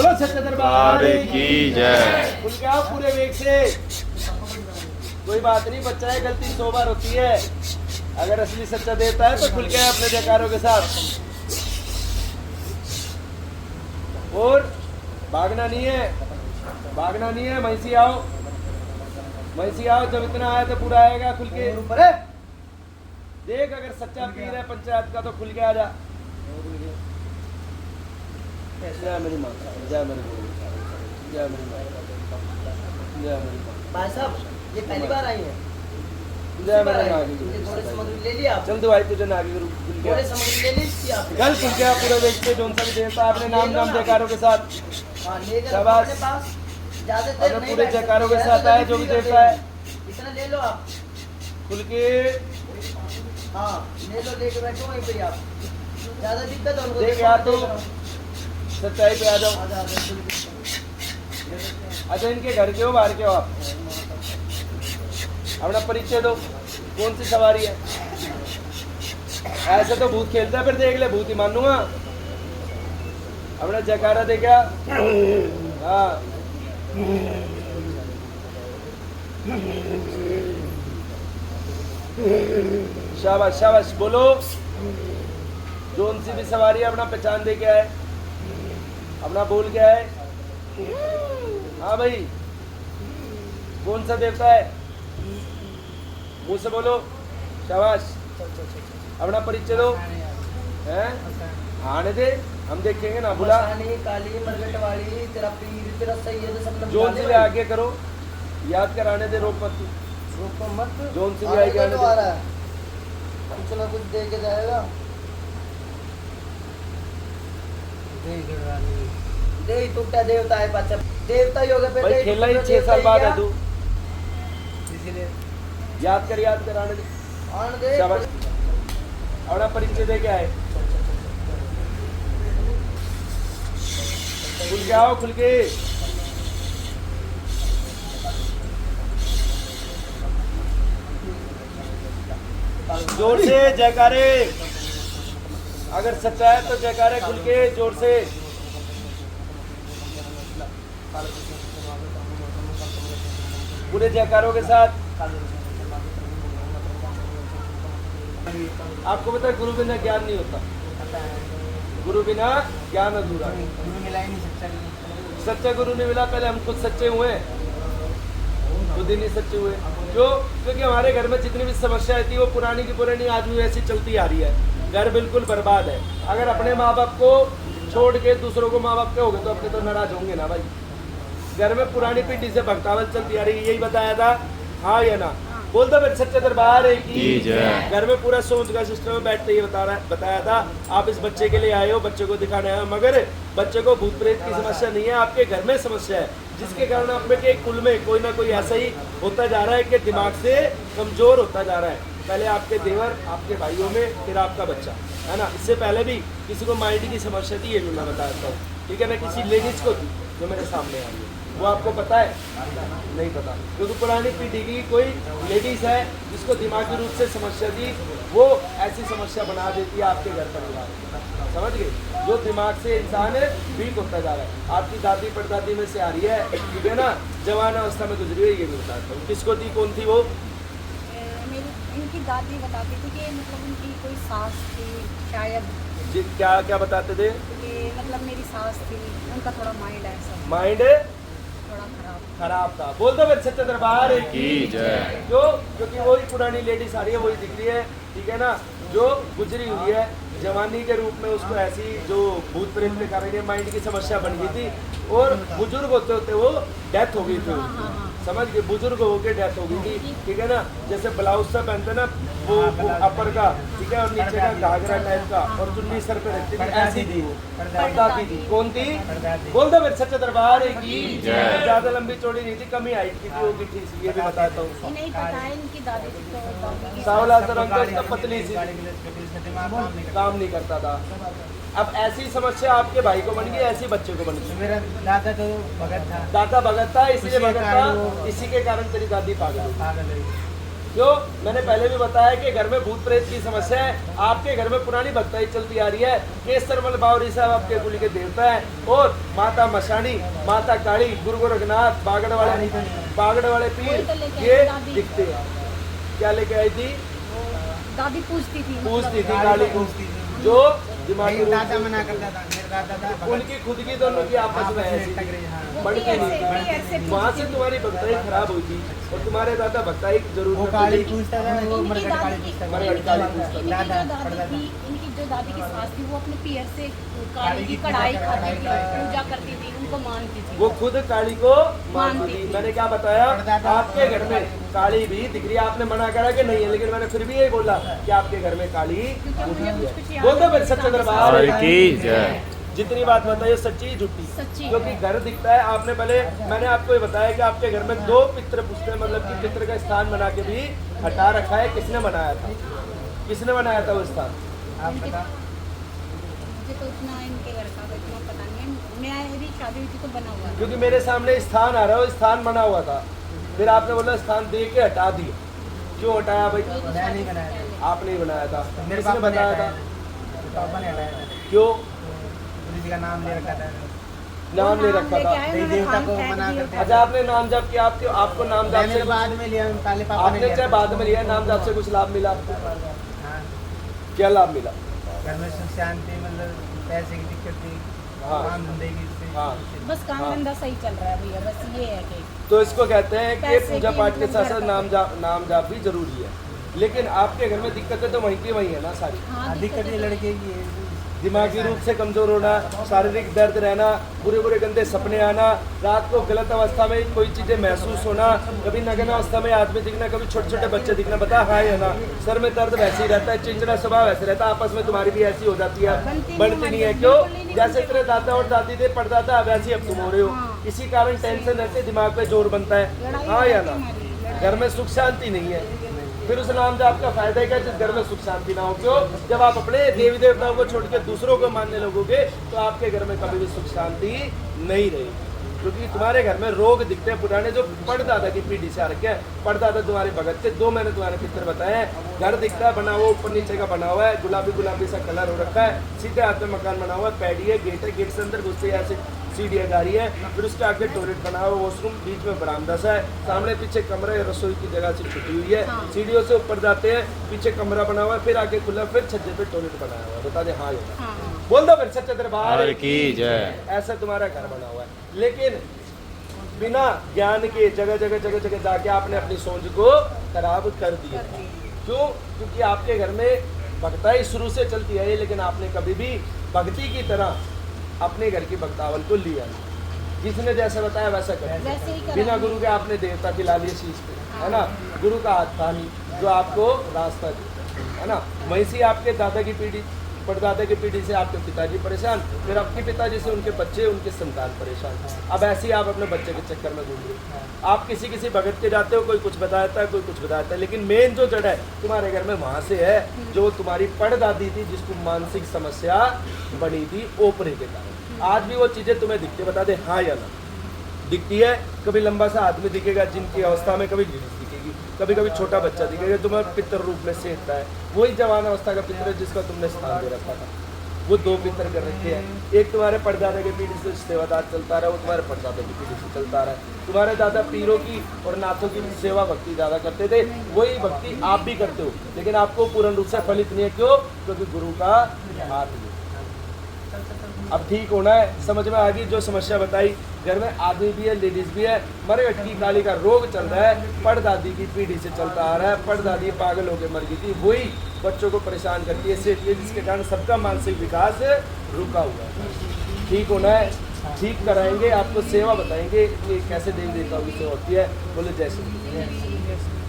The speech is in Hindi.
बोलो सच्चे दरबार की जय। खुल के आओ पूरे वेग से। कोई बात नहीं, बच्चा है, गलती 100 बार होती है। अगर असली सच्चा देवता है तो खुल के अपने जयकारों के साथ। और भागना नहीं है, भागना नहीं है। महिषी आओ, महिषी आओ। जब इतना आया तो पूरा आएगा। खुल के देख, अगर सच्चा पीर है पंचायत का तो खुल के आ जा। जय मेरी माँ, जय मेरी माँ, जय मेरी माँ, जय मेरी माँ। भाई साहब ये पहली बार आई है। जय मेरी माँ। थोड़े सामग्री ले लिया आप? चल दो भाई, तुझे नागी गुरु खुल थोड़े के सामग्री ले ली थी आपने? कल खुल के पूरे देखते जोन सा भी देवता अपने नाम नाम जयकारों के साथ। हाँ ले लो शाबाश। अपने पास। ज्यादा देर अपने नहीं पूरे बैठ जयकारों के सकते, साथ आए जो भी देवता है। इतना ले लो आप। खुल के हाँ ले लो, लेके बैठो वहीं पे आप। ज्यादा दिक्कत है उनको। देख यार, तू सच्चाई पे आ जाओ। आजा आजा। अच्छा, इनके घर के हो बाहर के हो आप? अपना परिचय दो, कौन सी सवारी है? ऐसे तो भूत खेलता है, फिर देख ले, भूत ही मानूंगा। अपना जयकारा दे क्या? हाँ शाबाश शाबाश। बोलो, जोन सी भी सवारी है अपना पहचान दे क्या है, अपना बोल क्या है? हाँ भाई, कौन सा देवता है? मुंह से बोलो। शाबाश। अपना परिचय दो। हैं? आने दे, हम देखेंगे ना। बुला। मसानी, काली मरगट वाली, तेरा पीर, तेरा सैयद, सब लोग जोन बुला से ले भी भाई। आगे करो, याद कराने दे, रोक मत। रोको मत। जोन से भी आने आगे को आने तो आ दे। रहा है, कुछ ना कुछ दे के जाएगा। दे तू क्या देवता है? पाचा देवता ही होगा फिर। भाई दे, खेलना ही तू 6 देवता साल ही बाद क्या? है तू। याद कर आने दे। आने दे। शाबाश। अपना परिचय दे क्या है? खुल के आओ, खुल के। जोर से जयकारे। अगर सच्चा है तो जयकारे खुल के जोर से। पूरे जयकारों के साथ। आपको पता है, गुरु बिना ज्ञान नहीं होता। गुरु बिना ज्ञान अधूरा है। सच्चा गुरु नहीं मिला। पहले हम खुद सच्चे हुए, खुद ही नहीं सच्चे हुए। क्यों? क्योंकि हमारे घर में जितनी भी समस्याएं थी वो पुरानी की पुरानी आज भी ऐसी चलती आ रही है। घर बिल्कुल बर्बाद है। अगर अपने माँ बाप को छोड़ के दूसरों को माँ बाप के हो गए तो अपने तो नाराज होंगे ना भाई। घर में पुरानी पीढ़ी से भक्तावल चलती आ रही है। यही बताया था, हाँ या ना? बोल दो फिर, सच्चे दरबार की जय। घर में पूरा सोच का सिस्टम में बैठते ही बताया था। आप इस बच्चे के लिए आए हो, बच्चे को दिखाने आए हो, मगर बच्चे को भूत प्रेत की समस्या नहीं है, आपके घर में समस्या है, जिसके कारण आप में के कुल में कोई ना कोई ऐसा ही होता जा रहा है कि दिमाग से कमजोर होता जा रहा है। पहले आपके देवर, आपके भाइयों में, फिर आपका बच्चा, है ना? इससे पहले भी किसी को माइंड की समस्या थी, ये भी मैं बताता हूँ, ठीक है ना? किसी लेडीज को थी जो मेरे सामने आ रही है, वो आपको पता है? नहीं पता, क्योंकि पुरानी पीढ़ी की कोई लेडीज है जिसको दिमागी रूप से समस्या थी, वो ऐसी समस्या बना देती है आपके घर परिवार में। समझ गए? जो दिमाग से इंसान वीक होता जा रहा है। आपकी दादी परदादी में से आ रही है, ठीक है ना? जवान अवस्था में गुजरी हुई, ये भी बताता हूँ। किसको थी, कौन थी वो? इनकी दादी बताती थी कि मतलब उनकी कोई सास थी शायद। जी, क्या क्या बताते थे? कि मतलब मेरी सास थी, उनका थोड़ा माइंड ऐसा माइंड थोड़ा खराब था। बोल दो फिर, सच्चे दरबार की जय। क्यों? क्योंकि वही पुरानी लेडीज आ रही है, वही दिख रही है, ठीक है ना? जो गुजरी हुई है जवानी के रूप में, उसको ऐसी जो भूत प्रेत के कारण माइंड की समस्या बन गई थी, और बुजुर्ग होते होते वो डेथ हो गई थी। समझ गए? बुजुर्ग होके डेथ हो गई थी, ठीक है ना? जैसे ब्लाउज सा पहनते ना वो अपर का, ठीक है, और नीचे का घाघरा टाइप का, और चुन्नी सर पे रखती थी, ऐसी थी वो। परदादी थी। कौन थी? बोल दो फिर, सच्चे दरबार की जय। ज्यादा लंबी चौड़ी नहीं थी, कमी हाइट की थी, वो की थी, ये भी बताता हूँ। नहीं पता है इनकी दादी थी तो दादी की सावला सा रंग था उसका, पतली सी, काम नहीं करता था। अब ऐसी समस्या आपके भाई को बन गई, ऐसी बच्चे को बन गई। मेरा दादा तो भगत था। दादा भगत था, इसलिए उसी के भगत कारण था, वो- इसी के कारण तेरी दादी पागल हो गई। पागल है। क्यों? मैंने पहले भी बताया कि घर में भूत प्रेत की समस्या है। आपके घर में पुरानी भक्ताई चलती आ रही है। केसरमल बावरी साहब आपके कुल के देवता है, और माता मशानी, माता काली, गुरु गोरखनाथ, बागड़ वाले पीर ये दिखते हैं। क्या लेके आई थी? दादी पूछती थी काली को, जो दिमागी रूप दादा से मना करता था, मेरे दादा था उनकी खुद की दोनों की आपस में ऐसी बढ़ती नहीं। वहाँ से तुम्हारी भक्ताई खराब हुई थी, और तुम्हारे दादा भक्ताई जरूर वो काली पूछता था, वो मरकट काली पूछता था। मरकट काली पूछता था। इनकी जो दादी की सास थी वो अपने पियर से काली की कढ़ाई खाती थी, पूजा करती थी, उनको मानती थी। वो खुद काली को मानती थी। मैंने क्या बताया? आपके घर में काली भी दिख रही है। आपने मना करा कि नहीं है, लेकिन मैंने फिर भी यही बोला कि आपके घर में काली बोल दो फिर सच्चा दरबार की जय। जितनी बात बताइए सच्ची झूठी, सच्ची। क्योंकि घर दिखता है। आपने पहले मैंने आपको ये बताया कि आपके घर में 2 पितृ पुष्ट, मतलब कि पितृ का स्थान बना के भी हटा रखा है। किसने बनाया था? किसने बनाया था वो स्थान? आप बता। मुझे तो इतना इनके घर का इतना पता नहीं है। मेरी शादी हुई थी तो बना हुआ था। क्योंकि मेरे सामने स्थान आ रहा है, वो स्थान बना हुआ था। फिर आपने बोला स्थान दे के हटा दिया। क्यों हटाया भाई? मैं नहीं बनाया था, आपने ही बनाया था। मेरे किसने पापा ने बताया हटाया था? था। पापा ने हटाया था, क्यों गुरु जी का नाम ले रखा था। नाम ले रखा था? देवी देवता को मना करते थे। अच्छा, आपने नाम जाप किया? आपको नाम जाप से मैंने बाद में लिया, पहले पापा ने आपने लिया चाहे था। बाद में लिया, नाम जाप से कुछ लाभ मिला? हाँ, क्या लाभ मिला? घर में सुख शांति, मतलब पैसे की दिक्कत थी, हाँ। काम धंधे की हाँ। बस काम हाँ। धंधा सही चल रहा है भैया, बस ये है कि तो इसको कहते हैं कि पैसे पूजा की पाठ के मतलब साथ साथ घर का। नाम जाप भी जरूरी है। लेकिन आपके घर में दिक्कतें तो वहीं की वहीं है ना सारी। हाँ दिक्कत ये लड़के की है। दिमागी रूप से कमजोर होना, शारीरिक दर्द रहना, बुरे गंदे सपने आना, रात को गलत अवस्था में कोई चीजें महसूस होना, कभी नग्न अवस्था में आदमी दिखना, कभी छोटे छोटे बच्चे दिखना। बता हाँ या ना? सर में दर्द वैसे ही रहता है, चिड़चिड़ा स्वभाव वैसे रहता है, आपस में तुम्हारी भी ऐसी हो जाती है, बढ़ती नहीं है। क्यों? जैसे तेरे दादा और दादी थे पड़दादा, वैसे अब तुम हो रहे हो। इसी कारण टेंशन रहते, दिमाग पे जोर बनता है। हाँ या ना? घर में सुख शांति नहीं है। फिर उस नाम से आपका फायदा क्या जिस घर में सुख शांति ना हो? क्यों? जब आप अपने देवी देवताओं को छोड़ के दूसरों को मानने लगोगे तो आपके घर में कभी भी सुख शांति नहीं रहेगी। क्योंकि तुम्हारे घर में रोग दिखते हैं पुराने, जो पड़दादा की पीढ़ी से आ रखे हैं। पड़दादा तुम्हारे भगत थे, 2 मैंने तुम्हारे पितर बताए हैं। घर दिखता है बना हुआ, ऊपर नीचे का बना हुआ है, गुलाबी सा कलर हो रखा है, सीधे हाथ में मकान बना हुआ है, पैडी है, गेट से अंदर घुसते ऐसे सीढ़ियाँ गाड़ी है, फिर उसके आगे टॉयलेट बना हुआ, वॉशरूम, बीच में बरामदा सा है, सामने पीछे कमरा है, रसोई की जगह से छुटी हुई है। हाँ। सीढ़ियों से ऊपर जाते हैं, पीछे कमरा बना हुआ है, फिर आगे खुला, फिर छज्जे पे टॉयलेट बनाया हुआ है। बता दे हाँ या ना? हाँ। बोल दो फिर सच्चे दरबार की जय। ऐसा तुम्हारा घर बना हुआ है। लेकिन बिना ज्ञान के जगह जाके आपने अपनी सोच को खराब कर दिया। क्यों? क्योंकि आपके घर में भक्ताई शुरू से चलती है, लेकिन आपने कभी भी भक्ति की तरह अपने घर की भक्तावल को लिया नहीं। जिसने जैसा बताया वैसा वैसे ही कर, करा। बिना गुरु के आपने देवता खिला लिए शीश पे, है ना? गुरु का हाथ था नहीं जो आपको रास्ता दे, है ना? वहीं से आपके दादा की पीढ़ी, परदादा की पीढ़ी से आपके पिताजी परेशान, फिर आपके पिताजी से उनके बच्चे, उनके संतान परेशान। अब ऐसे ही आप अपने बच्चे के चक्कर में घूम रहे हो। आप किसी भगत के जाते हो, कोई कुछ बताता है, कोई कुछ बताता है, लेकिन मेन जो जड़ है तुम्हारे घर में वहाँ से है, जो तुम्हारी परदादी थी, जिसको मानसिक समस्या बनी थी ओपरे के कारण। आज भी वो चीज़ें तुम्हें दिखती, बता दे हाँ या ना? दिखती है। कभी लंबा सा आदमी दिखेगा जिनकी अवस्था में, कभी लेडीज दिखेगी, कभी कभी छोटा बच्चा दिखेगा तुम्हें पितर रूप में सेकता है। वही जवान अवस्था का पितर है जिसका तुमने स्थान दे रखा था। वो 2 पितर कर रखे हैं। एक तुम्हारे परदादा की पीढ़ी से सेवादार चलता रहा, वो तुम्हारे परदादा की पीढ़ी से चलता रहा है। तुम्हारे दादा पीरों की और नाथों की सेवा भक्ति ज़्यादा करते थे, वही भक्ति आप भी करते हो, लेकिन आपको पूर्ण रूप से फलित नहीं है। क्यों? क्योंकि गुरु का हाथ नहीं। अब ठीक होना है, समझ में आ गई जो समस्या बताई। घर में आदमी भी है, लेडीज भी है, मरगट की काली का रोग चल रहा है, पड़दादी की पीढ़ी से चलता आ रहा है। पड़दादी पागल होकर मर गई थी, वही बच्चों को परेशान करती है, सेठती है, जिसके कारण सबका मानसिक विकास रुका हुआ है। ठीक होना है, ठीक कराएंगे, आपको सेवा बताएंगे कि कैसे देवी देवताओं की सेवा होती है। बोले जय श्री कृष्ण।